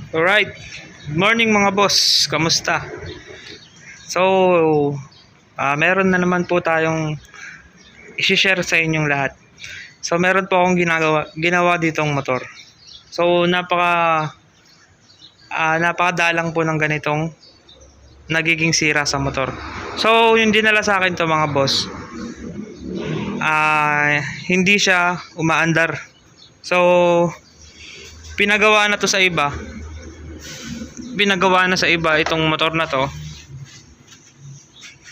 Alright, good morning mga boss, kamusta? So, meron na naman po tayong i-share sa inyong lahat. So, meron po akong ginawa ditong motor. So, napakadalang po ng ganitong nagiging sira sa motor. So, yung dinala sa akin to mga boss, hindi siya umaandar. So, pinagawa na sa iba itong motor na to.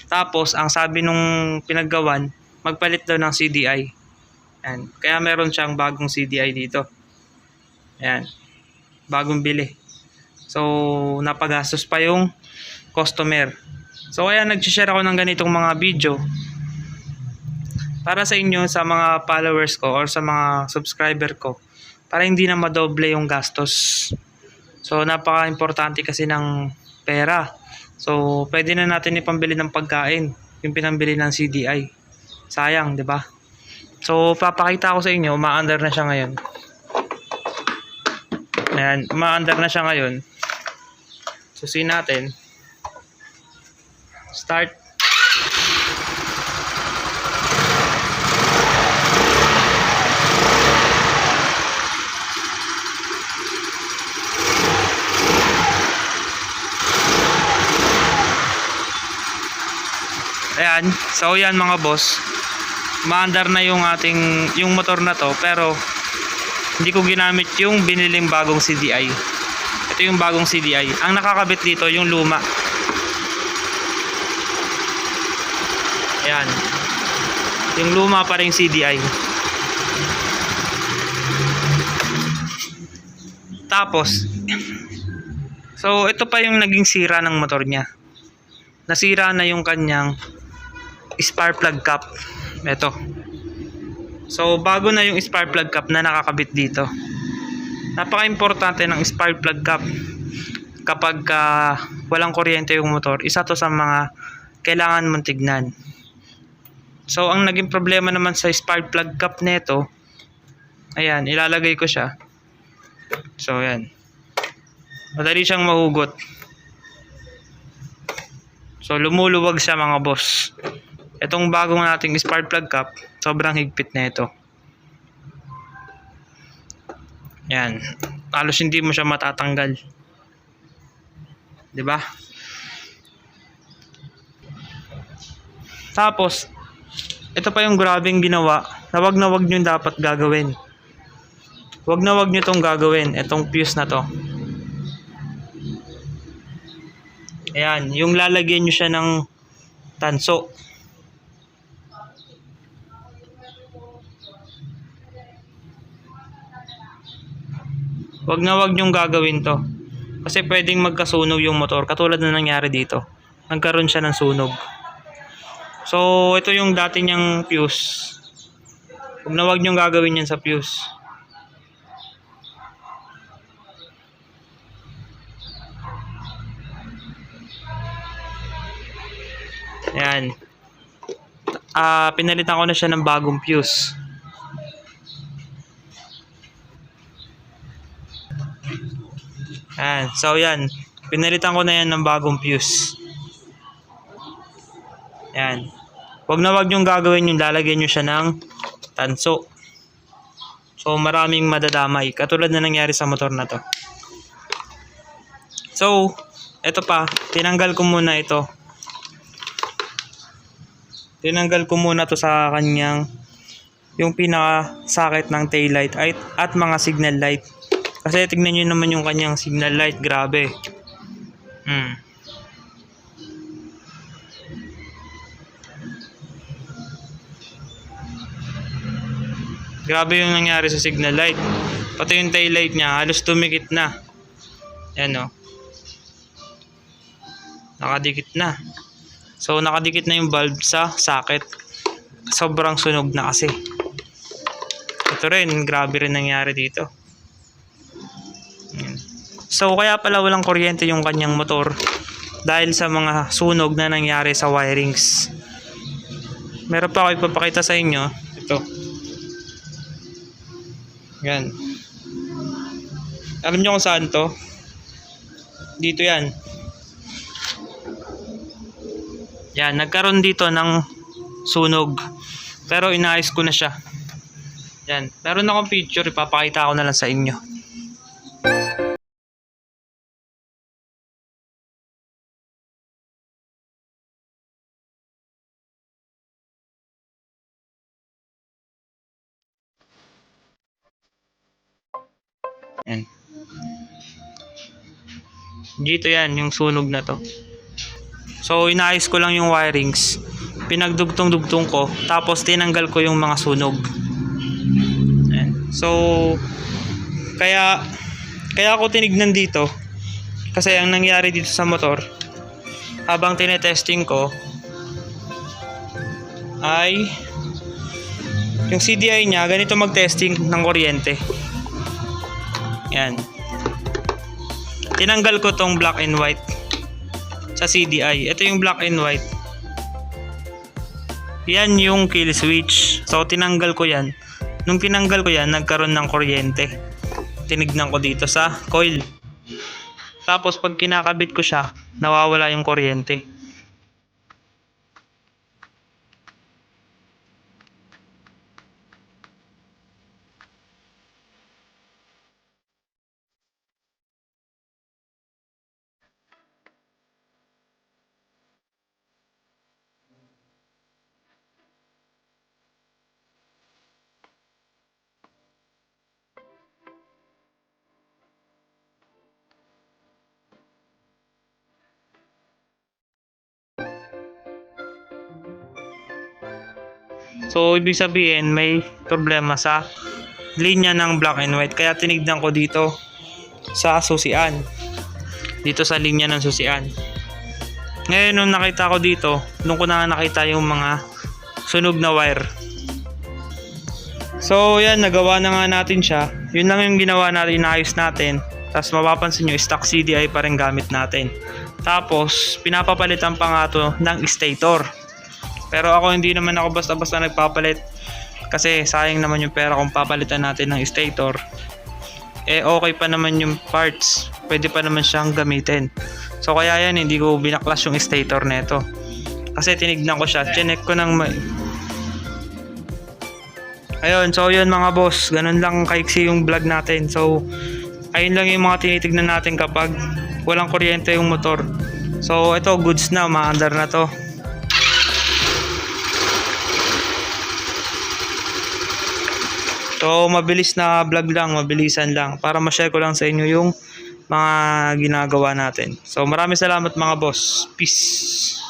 Tapos ang sabi nung pinaggawan, magpalit daw ng CDI. Ayan. Kaya meron siyang bagong CDI dito. Ayan. Bagong bili. So napagastos pa yung customer. So kaya nag-share ako ng ganitong mga video para sa inyo, sa mga followers ko or sa mga subscriber ko, para hindi na madoble yung gastos. So napaka-importante kasi ng pera. So pwede na natin ipambili ng pagkain yung pinambili ng CDI. Sayang, 'di ba? So papakita ko sa inyo, umaandar na siya ngayon. Ayan, umaandar na siya ngayon. Susin natin. Start. Ayan, so yan mga boss, maandar na yung motor na to, pero hindi ko ginamit yung biniling bagong CDI. Ito yung bagong CDI. Ang nakakabit dito yung luma. Ayan, yung luma pa rin CDI. Tapos so ito pa yung naging sira ng motor niya. Nasira na yung kanyang spark plug cap. Ito. So bago na yung spark plug cap na nakakabit dito. Napaka-importante ng spark plug cap kapag walang kuryente yung motor. Isa to sa mga kailangan mong tignan. So ang naging problema naman sa spark plug cap nito, ayan, ilalagay ko siya. So ayan, madali siyang mahugot. So lumuluwag siya mga boss. Itong bagong nating spark plug cap, sobrang higpit na ito. Yan. Halos hindi mo siya matatanggal. 'Di ba? Tapos ito pa yung grabeng ginawa na wag nyo dapat gagawin. Wag nyo tong gagawin, itong fuse na to. Ayan, yung lalagyan nyo siya ng tanso. Wag nyong gagawin to. Kasi pwedeng magkasunog yung motor. Katulad na nangyari dito. Nagkaroon siya ng sunog. So, ito yung dati niyang fuse. Wag nyong gagawin yan sa fuse. Ayan. Pinalitan ko na siya ng bagong fuse. Ayan. So yan, pinalitan ko na yan ng bagong fuse. Ayan. Wag nyong gagawin yung lalagyan nyo siya ng tanso. So maraming madadamay. Katulad na nangyari sa motor na to. So, eto pa, tinanggal ko muna ito. Tinanggal ko muna to sa kanyang yung pinaka-socket ng tail light at mga signal light. Kasi tignan nyo naman yung kanyang signal light, grabe. Grabe yung nangyari sa signal light. Pati yung tail light niya halos tumikit na. Ayan o. Nakadikit na. So nakadikit na yung bulb sa socket. Sobrang sunog na kasi. Ito rin, grabe rin nangyari dito. So kaya pala walang kuryente yung kanyang motor dahil sa mga sunog na nangyari sa wirings. Meron pa ako ipapakita sa inyo. Ito. Yan. Alam nyo kung saan to? Dito yan. Yan, nagkaroon dito ng sunog. Pero inaayos ko na siya. Yan, meron akong picture, ipapakita ko na lang sa inyo. Yan. Dito yan, yung sunog na to. So, inaayos ko lang yung wirings. Pinagdugtong-dugtong ko. Tapos, tinanggal ko yung mga sunog. Yan. So, kaya ako tinignan dito. Kasi ang nangyari dito sa motor, habang tinetesting ko, ay yung CDI niya, ganito mag-testing ng kuryente. Yan. Tinanggal ko tong black and white sa CDI. Ito yung black and white. Yan yung kill switch. So tinanggal ko yan. Nung tinanggal ko yan, nagkaroon ng kuryente. Tinignan ko dito sa coil. Tapos pag kinakabit ko siya, nawawala yung kuryente. So, ibig sabihin, may problema sa linya ng black and white. Kaya tinignan ko dito sa susian. Dito sa linya ng susian. Ngayon, nung nakita ko dito, nung ko na nakita yung mga sunog na wire. So, yan, nagawa na nga natin siya. Yun lang yung ginawa natin, inaayos natin. Tapos, mapapansin nyo, stock CDI pa rin gamit natin. Tapos, pinapapalitan pa nga to ng stator. Pero ako hindi naman ako basta-basta nagpapalit kasi sayang naman yung pera kung papalitan natin ng stator. Eh okay pa naman yung parts, pwede pa naman siyang gamitin. So kaya yan, hindi ko binaklas yung stator neto. Kasi tinignan ko siya, chinek ko ng ayun, so yun mga boss, ganun lang kaiksi yung vlog natin. So ayun lang yung mga tinitignan natin kapag walang kuryente yung motor. So ito, goods na, maandar na to. So, mabilis na vlog lang, mabilisan lang para ma-share ko lang sa inyo yung mga ginagawa natin. So, maraming salamat mga boss. Peace.